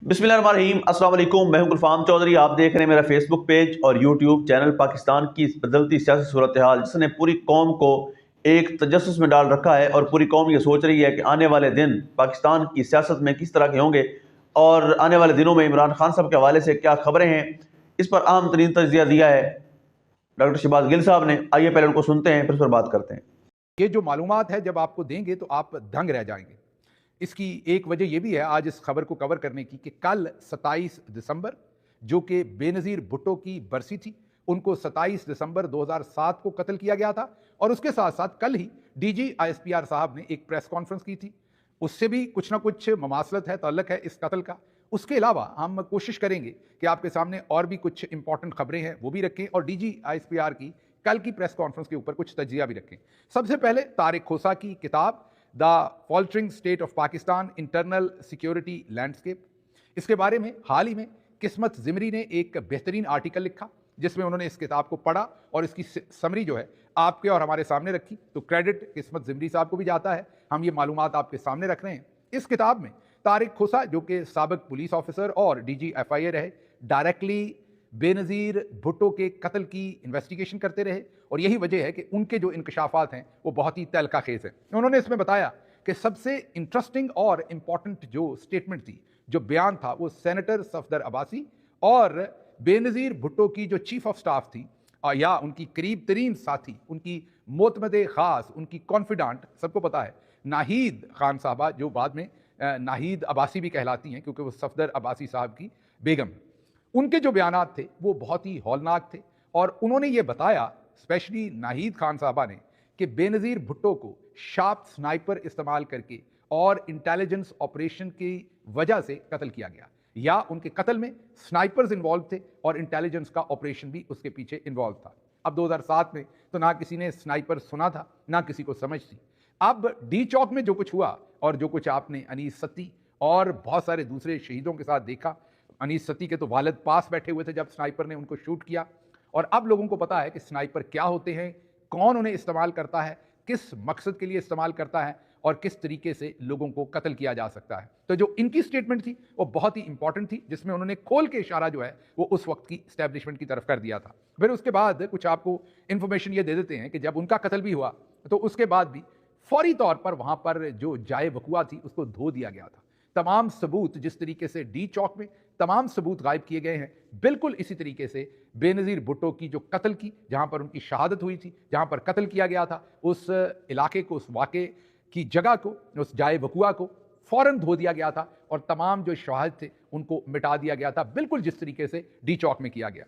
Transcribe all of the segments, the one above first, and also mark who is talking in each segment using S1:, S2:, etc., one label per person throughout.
S1: बिस्मिल्लाहिर्रहमानिर्रहीम। अस्सलाम वालेकुम। मैं हूं गुलफाम चौधरी। आप देख रहे हैं मेरा फेसबुक पेज और यूट्यूब चैनल। पाकिस्तान की इस बदलती सियासी सूरत हाल जिसने पूरी कौम को एक तजस्सुस में डाल रखा है और पूरी कौम ये सोच रही है कि आने वाले दिन पाकिस्तान की सियासत में किस तरह के होंगे और आने वाले दिनों में इमरान खान साहब के हवाले से क्या खबरें हैं, इस पर अहम तरीन तजिया दिया है डॉक्टर शहबाज गिल साहब ने। आइए पहले उनको सुनते हैं, फिर उस पर बात करते हैं।
S2: ये जो मालूमात है जब आपको देंगे तो आप दंग रह जाएंगे। इसकी एक वजह यह भी है आज इस खबर को कवर करने की कि कल 27 दिसंबर जो कि बेनज़ीर भुट्टो की बरसी थी, उनको 27 दिसंबर 2007 को कत्ल किया गया था और उसके साथ साथ कल ही डीजी आईएसपीआर साहब ने एक प्रेस कॉन्फ्रेंस की थी। उससे भी कुछ ना कुछ ममासलत है, ताल्लुक है इस कत्ल का। उसके अलावा हम कोशिश करेंगे कि आपके सामने और भी कुछ इंपॉर्टेंट खबरें हैं वो भी रखें और डीजी आईएसपीआर की कल की प्रेस कॉन्फ्रेंस के ऊपर कुछ तजिया भी रखें। सबसे पहले तारिक खोसा की किताब the faltering state of Pakistan internal security landscape, इसके बारे में हाल ही में किस्मत जिमरी ने एक बेहतरीन आर्टिकल लिखा जिसमें उन्होंने इस किताब को पढ़ा और इसकी समरी जो है आपके और हमारे सामने रखी। तो क्रेडिट किस्मत जिमरी साहब को भी जाता है, हम ये मालूमात आपके सामने रख रहे हैं। इस किताब में तारिक खोसा जो कि साबिक पुलिस ऑफिसर और डीजी एफआईए रहे, डायरेक्टली बेनज़ीर भुट्टो के कत्ल की इन्वेस्टिगेशन करते रहे और यही वजह है कि उनके जो इंकशाफात हैं वो बहुत ही तहलका खेज हैं। उन्होंने इसमें बताया कि सबसे इंटरेस्टिंग और इम्पॉर्टेंट जो स्टेटमेंट थी, जो बयान था, वो सेनेटर सफदर अब्बासी और बेनज़ीर भुट्टो की जो चीफ ऑफ स्टाफ थी या उनकी करीब तरीन साथी, उनकी मोतमदे ख़ास, उनकी कॉन्फिडेंट, सबको पता है नाहीद खान साहबा, जो बाद में नाहीद अब्बासी भी कहलाती हैं क्योंकि वो सफदर अब्बासी साहब की बेगम है। उनके जो बयानात थे वो बहुत ही हौलनाक थे और उन्होंने ये बताया, स्पेशली नाहीद खान साहबा ने, कि बेनज़ीर भुट्टो को शार्प स्नाइपर इस्तेमाल करके और इंटेलिजेंस ऑपरेशन की वजह से कत्ल किया गया, या उनके कत्ल में स्नाइपर्स इन्वॉल्व थे और इंटेलिजेंस का ऑपरेशन भी उसके पीछे इन्वॉल्व था। अब 2007 में तो ना किसी ने स्नाइपर सुना था ना किसी को समझ थी। अब डी चौक में जो कुछ हुआ और जो कुछ आपने अनीस सत्ती और बहुत सारे दूसरे शहीदों के साथ देखा, अनीस सत्ती के तो वालिद पास बैठे हुए थे जब स्नाइपर ने उनको शूट किया, और अब लोगों को पता है कि स्नाइपर क्या होते हैं, कौन उन्हें इस्तेमाल करता है, किस मकसद के लिए इस्तेमाल करता है और किस तरीके से लोगों को कत्ल किया जा सकता है। तो जो इनकी स्टेटमेंट थी वो बहुत ही इंपॉर्टेंट थी, जिसमें उन्होंने खोल के इशारा जो है वो उस वक्त की इस्टेब्लिशमेंट की तरफ कर दिया था। फिर उसके बाद कुछ आपको इन्फॉर्मेशन ये दे देते हैं कि जब उनका कत्ल भी हुआ तो उसके बाद भी फौरी तौर पर वहां पर जो जाए वकुआ थी उसको धो दिया गया था। तमाम सबूत, जिस तरीके से डी चौक में तमाम सबूत गायब किए गए हैं, बिल्कुल इसी तरीके से बेनज़ीर भुट्टो की जो कत्ल की, जहां पर उनकी शहादत हुई थी, जहां पर कत्ल किया गया था, उस इलाके को, उस वाक़े की जगह को, उस जाए वकुआ को फौरन धो दिया गया था और तमाम जो शवाहिद थे उनको मिटा दिया गया था, बिल्कुल जिस तरीके से डी चौक में किया गया।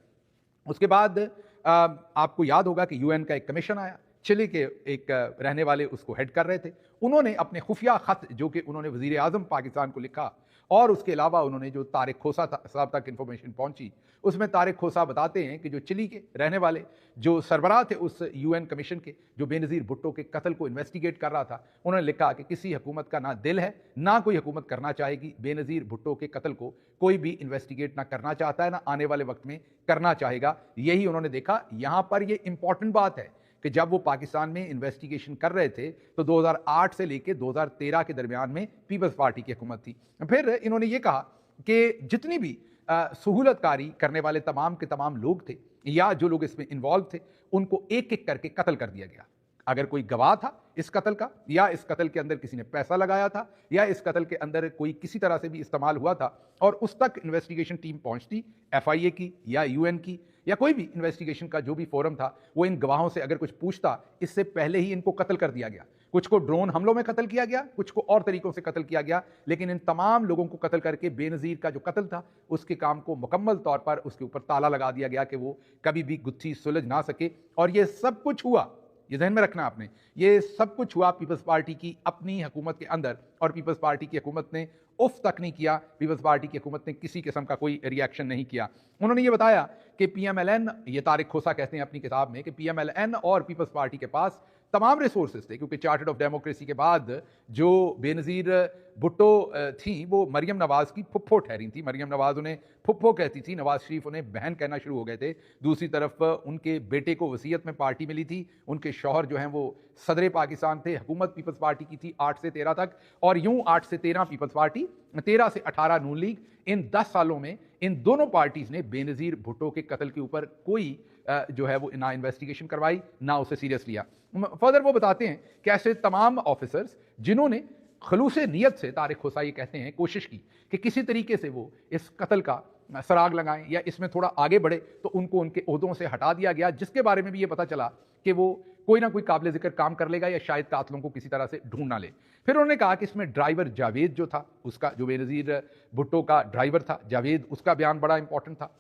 S2: उसके बाद आपको याद होगा कि यूएन का एक कमीशन आया, चिली के एक रहने वाले उसको हेड कर रहे थे। उन्होंने अपने खुफिया खत जो कि उन्होंने वज़ीर आज़म पाकिस्तान को लिखा और उसके अलावा उन्होंने जो तारिक खोसा साहब तक इन्फॉर्मेशन पहुंची, उसमें तारिक खोसा बताते हैं कि जो चिली के रहने वाले जो सरबराह थे उस यूएन कमीशन के, जो बेनज़ीर भुट्टो के कत्ल को इन्वेस्टिगेट कर रहा था, उन्होंने लिखा कि किसी हुकूमत का ना दिल है ना कोई हुकूमत करना चाहेगी। बेनज़ीर भुट्टो के कत्ल को कोई भी इन्वेस्टिगेट ना करना चाहता है, ना आने वाले वक्त में करना चाहेगा। यही उन्होंने देखा। यहाँ पर ये इंपॉर्टेंट बात है कि जब वो पाकिस्तान में इन्वेस्टिगेशन कर रहे थे तो 2008 से लेकर 2013 के दरमियान में पीपल्स पार्टी की हुकूमत थी। फिर इन्होंने ये कहा कि जितनी भी सहूलतकारी करने वाले तमाम के तमाम लोग थे या जो लोग इसमें इन्वॉल्व थे, उनको एक एक करके कत्ल कर दिया गया। अगर कोई गवाह था इस कत्ल का, या इस कत्ल के अंदर किसी ने पैसा लगाया था, या इस कत्ल के अंदर कोई किसी तरह से भी इस्तेमाल हुआ था, और उस तक इन्वेस्टिगेशन टीम पहुंचती, एफआईए की या यूएन की या कोई भी इन्वेस्टिगेशन का जो भी फोरम था, वो इन गवाहों से अगर कुछ पूछता, इससे पहले ही इनको कत्ल कर दिया गया। कुछ को ड्रोन हमलों में कत्ल किया गया, कुछ को और तरीकों से कत्ल किया गया, लेकिन इन तमाम लोगों को कत्ल करके बेनज़ीर का जो कत्ल था उसके काम को मुकम्मल तौर पर उसके ऊपर ताला लगा दिया गया कि वो कभी भी गुत्थी सुलझ ना सके। और ये सब कुछ हुआ, ये ध्यान में रखना आपने, ये सब कुछ हुआ पीपल्स पार्टी की अपनी हुकूमत के अंदर, और पीपल्स पार्टी की हुकूमत ने उफ तक नहीं किया, पीपल्स पार्टी की हुकूमत ने किसी किस्म का कोई रिएक्शन नहीं किया। उन्होंने ये बताया कि पीएमएलएन, ये तारिक खोसा कहते हैं अपनी किताब में कि पीएमएलएन और पीपल्स पार्टी के पास तमाम रिसोर्सेज थे, क्योंकि चार्टर्ड ऑफ डेमोक्रेसी के बाद जो बेनज़ीर भुट्टो थी वो मरियम नवाज़ की फुप्पो ठहरी थी। मरियम नवाज़ उन्हें फुप्पो कहती थी, नवाज़ शरीफ उन्हें बहन कहना शुरू हो गए थे। दूसरी तरफ उनके बेटे को वसीयत में पार्टी मिली थी, उनके शौहर जो हैं वो सदर पाकिस्तान थे, हुकूमत पीपल्स पार्टी की थी 8 से 13 तक, और यूं 8 से 13 पीपल्स पार्टी, 13 से 18 नून लीग। इन 10 सालों में इन दोनों पार्टीज़ ने बेनज़ीर भुट्टो के कत्ल के ऊपर कोई जो है वो ना इन्वेस्टिगेशन करवाई, ना उसे सीरियस लिया। फर्दर वो बताते हैं कि ऐसे तमाम ऑफिसर्स जिन्होंने खलूस नीयत से, तारिक खोसा ये कहते हैं, कोशिश की कि किसी तरीके से वो इस कत्ल का सराग लगाएं या इसमें थोड़ा आगे बढ़े, तो उनको उनके ओहदों से हटा दिया गया, जिसके बारे में भी ये पता चला कि वो कोई ना कोई काबिल जिक्र काम कर लेगा या शायद कातलों को किसी तरह से ढूंढ ना ले। फिर उन्होंने कहा कि इसमें ड्राइवर जावेद जो था, उसका, जो बेनज़ीर भुट्टो का ड्राइवर था जावेद, उसका बयान बड़ा इंपॉर्टेंट था।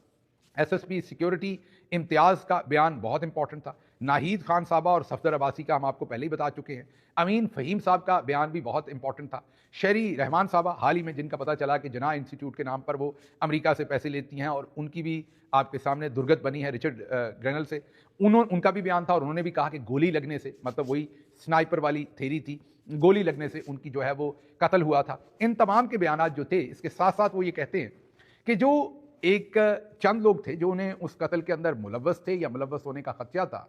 S2: एसएसपी सिक्योरिटी इम्तियाज़ का बयान बहुत इंपॉर्टेंट था। नाहिद खान साहबा और सफदर अब्बासी का हम आपको पहले ही बता चुके हैं। अमीन फ़हीम साहब का बयान भी बहुत इंपॉर्टेंट था। शहरी रहमान साहबा, हाल ही में जिनका पता चला कि जना इंस्टीट्यूट के नाम पर वो अमेरिका से पैसे लेती हैं और उनकी भी आपके सामने दुर्गत बनी है रिचर्ड ग्रेनल से, उनका भी बयान था और उन्होंने भी कहा कि गोली लगने से, मतलब वही स्नाइपर वाली थेरी थी, गोली लगने से उनकी जो है वो कत्ल हुआ था। इन तमाम के बयानात जो थे, इसके साथ साथ वो ये कहते हैं कि जो एक चंद लोग थे जो उन्हें उस कत्ल के अंदर मुलव्वस थे या मुलव्वस होने का खदशा था,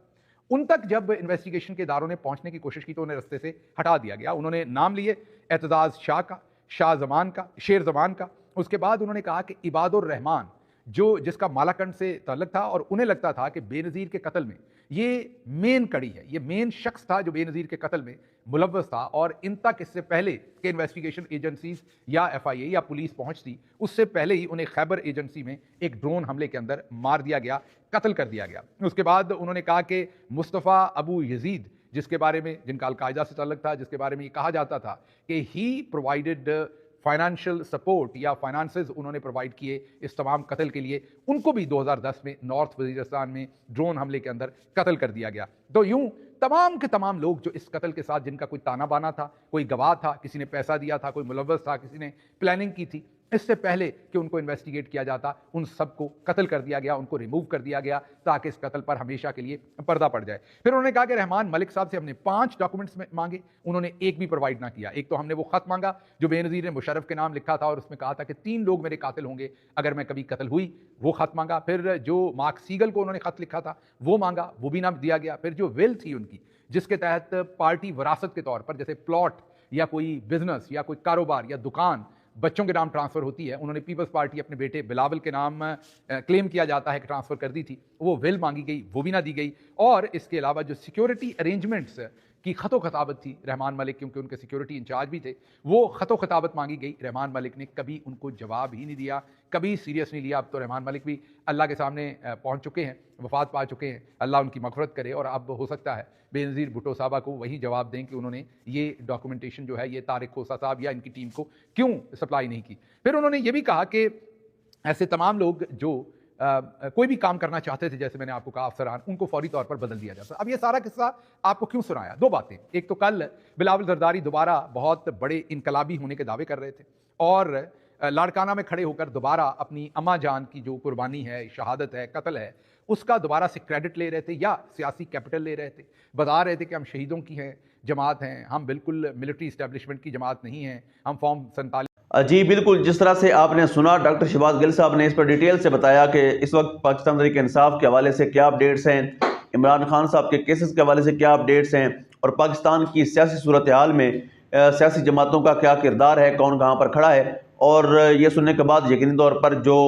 S2: उन तक जब इन्वेस्टिगेशन के इदारों ने पहुंचने की कोशिश की तो उन्हें रस्ते से हटा दिया गया। उन्होंने नाम लिए एतजाज़ शाह का, शाह जमान का, शेर जमान का। उसके बाद उन्होंने कहा कि इबादुर रहमान, जो जिसका मालाकंड से ताल्लुक था और उन्हें लगता था कि बेनज़ीर के कत्ल में ये मेन कड़ी है, ये मेन शख्स था जो बेनज़ीर के कत्ल में मुलव्वस था, और इन तक इससे पहले कि इन्वेस्टिगेशन एजेंसीज या एफआईए या पुलिस पहुंचती, उससे पहले ही उन्हें खैबर एजेंसी में एक ड्रोन हमले के अंदर मार दिया गया, कत्ल कर दिया गया। उसके बाद उन्होंने कहा कि मुस्तफ़ा अबू यजीद, जिसके बारे में, जिनका अलकायदा से ताल्लुक था, जिसके बारे में ये कहा जाता था कि ही प्रोवाइडेड फाइनेंशियल सपोर्ट या फाइनेंसेस उन्होंने प्रोवाइड किए इस तमाम कत्ल के लिए, उनको भी 2010 में नॉर्थ वजीरिस्तान में ड्रोन हमले के अंदर कत्ल कर दिया गया। तो यूं तमाम के तमाम लोग जो इस कत्ल के साथ, जिनका कोई ताना बाना था, कोई गवाह था, किसी ने पैसा दिया था, कोई मुलव्वस था, किसी ने प्लानिंग की थी, इससे पहले कि उनको इन्वेस्टिगेट किया जाता, उन सबको कत्ल कर दिया गया, उनको रिमूव कर दिया गया ताकि इस कत्ल पर हमेशा के लिए पर्दा पड़ जाए। फिर उन्होंने कहा कि रहमान मलिक साहब से हमने 5 डॉक्यूमेंट्स मांगे, उन्होंने एक भी प्रोवाइड ना किया। एक तो हमने वो खत मांगा जो बेनज़ीर ने मुशर्रफ के नाम लिखा था और उसमें कहा था कि 3 लोग मेरे कातिल होंगे अगर मैं कभी कत्ल हुई, वो खत मांगा। फिर जो मार्क सीगल को उन्होंने खत लिखा था वो मांगा, वो भी ना दिया गया। फिर जो विल थी उनकी, जिसके तहत पार्टी विरासत के तौर पर, जैसे प्लॉट या कोई बिजनेस या कोई कारोबार या दुकान बच्चों के नाम ट्रांसफ़र होती है, उन्होंने पीपल्स पार्टी अपने बेटे बिलावल के नाम क्लेम किया जाता है कि ट्रांसफ़र कर दी थी, वो विल मांगी गई, वो भी ना दी गई। और इसके अलावा जो सिक्योरिटी अरेंजमेंट्स की ख़तो खताबत थी रहमान मलिक, क्योंकि उनके सिक्योरिटी इंचार्ज भी थे, वो ख़तो खताबत मांगी गई, रहमान मलिक ने कभी उनको जवाब ही नहीं दिया, कभी सीरियस नहीं लिया। अब तो रहमान मलिक भी अल्लाह के सामने पहुंच चुके हैं, वफ़ात पा चुके हैं, अल्लाह उनकी मग़फ़िरत करे। और अब हो सकता है बेनज़ीर भुट्टो साहबा को वही जवाब दें कि उन्होंने ये डॉक्यूमेंटेशन जो है ये तारिक खोसा साहब या इनकी टीम को क्यों सप्लाई नहीं की। फिर उन्होंने ये भी कहा कि ऐसे तमाम लोग जो कोई भी काम करना चाहते थे, जैसे मैंने आपको कहा अफसरान, उनको फौरी तौर पर बदल दिया जाता। अब ये सारा किस्सा आपको क्यों सुनाया? 2 बातें। एक तो कल बिलावल जरदारी दोबारा बहुत बड़े इनकलाबी होने के दावे कर रहे थे और लाड़काना में खड़े होकर दोबारा अपनी अम्मा जान की जो कुर्बानी है, शहादत है, कत्ल है, उसका दोबारा से क्रेडिट ले रहे थे या सियासी कैपिटल ले रहे थे। बता रहे थे कि हम शहीदों की हैं जमात हैं, हम बिल्कुल मिलिट्री इस्टेब्लिशमेंट की जमात नहीं हैं, हम फॉर्म 47।
S1: जी बिल्कुल, जिस तरह से आपने सुना, डॉक्टर शहबाज गिल साहब ने इस पर डिटेल से बताया कि इस वक्त पाकिस्तान तहरीक इंसाफ के हवाले से क्या अपडेट्स हैं, इमरान खान साहब के केसेस के हवाले से क्या अपडेट्स हैं, और पाकिस्तान की सियासी सूरत हाल में सियासी जमातों का क्या किरदार है, कौन कहाँ पर खड़ा है। और ये सुनने के बाद यकीनी तौर पर जो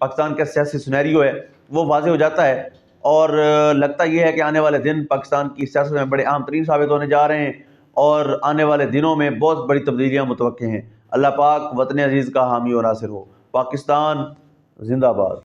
S1: पाकिस्तान का सियासी सिनेरियो है वो वाज़ेह हो जाता है, और लगता ये है कि आने वाले दिन पाकिस्तान की सियासत में बड़े अहम तरीन साबित होने जा रहे हैं और आने वाले दिनों में बहुत बड़ी तब्दीलियाँ मुतवक्के हैं। अल्लाह पाक वतन अजीज़ का हामी और नासिर हो। पाकिस्तान जिंदाबाद।